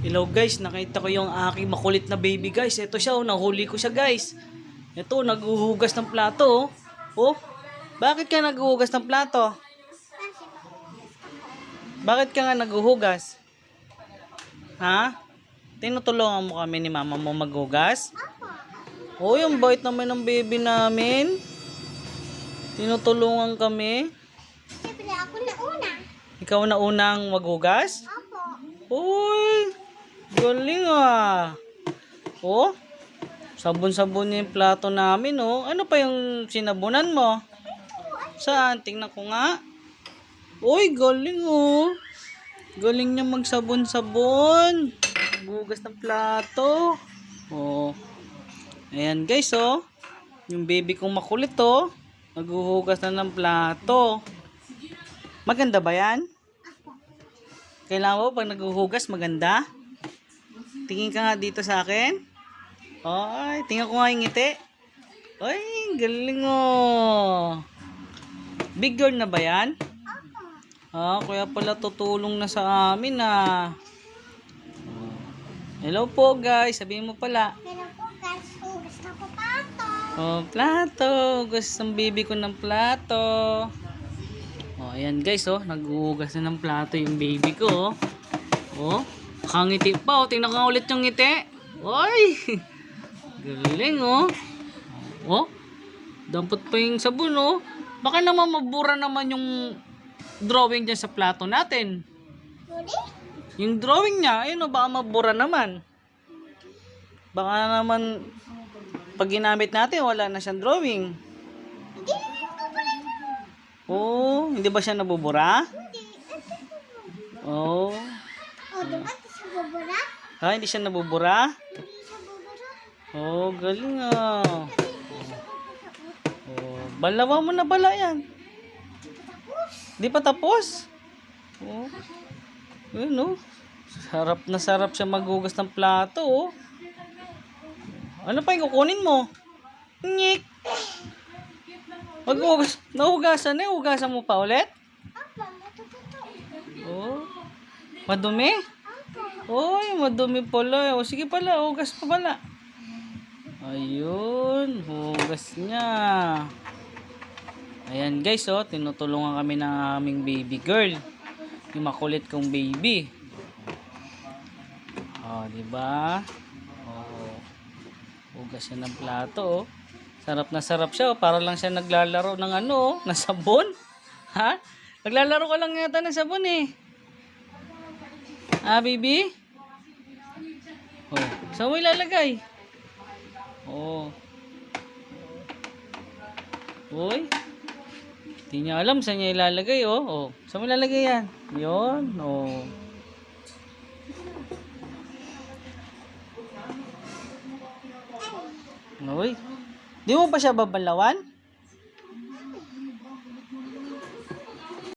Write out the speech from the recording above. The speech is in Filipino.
Hello guys, nakita ko yung aking makulit na baby guys. Ito siya, oh, nahuli ko siya guys. Ito, naghuhugas ng plato. Oh, bakit ka naghuhugas ng plato? Bakit ka nga naghuhugas? Ha? Tinutulungan mo kami ni mama mo maghugas? Oh, yung bait naman ng baby namin. Tinutulungan kami. Siyempre, ako na una. Ikaw na unang maghugas? Opo. Uy, galing ah. Oh, sabon-sabon yung plato namin oh. Ano pa yung sinabunan mo? Saan? Tingnan ko nga. Uy, galing oh. Galing niya magsabon-sabon. Maghugas ng plato. Oh. Ayan guys oh. Yung baby kong makulit oh. Naghuhugas na ng plato. Maganda ba yan? Kailangan mo pag naghuhugas maganda? Tingin ka nga dito sa akin. Ay, tingnan ko nga yung ngiti. Ay, galing oh. Big girl na ba yan? Ah, kaya pala tutulong na sa amin ah. Hello po guys, sabihin mo pala. Pero po, guys, hugas na po pato. Oh, plato. Gusto ng baby ko ng plato. Oh, ayan guys oh, naghuhugas na ng plato yung baby ko. Oh, nakangiti pa oh. Tingnan ko ulit yung ngiti. Oy! Galing oh. Oh, dampot pa yung sabon oh. Baka naman mabura naman yung drawing dyan sa plato natin. Huli? Yung drawing niya, ayun oh, baka mabura naman. Baka naman pag ginamit natin, wala na siyang drawing. Hindi naman po pala ito. Oh, hindi ba siya nabubura? Hindi. Oh. O, doon at sa bubura? Ah, hindi siya nabubura? Hindi sa bubura. Oh, galing ah. Oh, balawa mo na bala yan. Di pa tapos? Oh. Yun oh. Sarap na sarap siya maghugas ng plato oh. Ano pa yung kukunin mo? Nyik. Maghugas. Nahugasan na. Hugasan mo pa ulit? Apa, matututo. Oh. Madumi? Apa. Oy, madumi pala. O sige pala, hugas pa pala. Ayun, hugas niya. Ayan guys, oh, tinutulungan kami ng aming baby girl. Yung makulit kong baby. Oh, di ba? Oh. Hugas siya ng plato, oh. Sarap na sarap siya, oh. Para lang siya naglalaro ng ano, oh, ng sabon. Ha? Naglalaro ka lang yata ng sabon eh. Ah, baby? Oh, saan mo ilalagay? Oh. Uy. Hindi niya alam saan niya ilalagay, oh. Oh, saan mo ilalagay yan? Yun, oh. Uy. Di mo pa siya babalawan?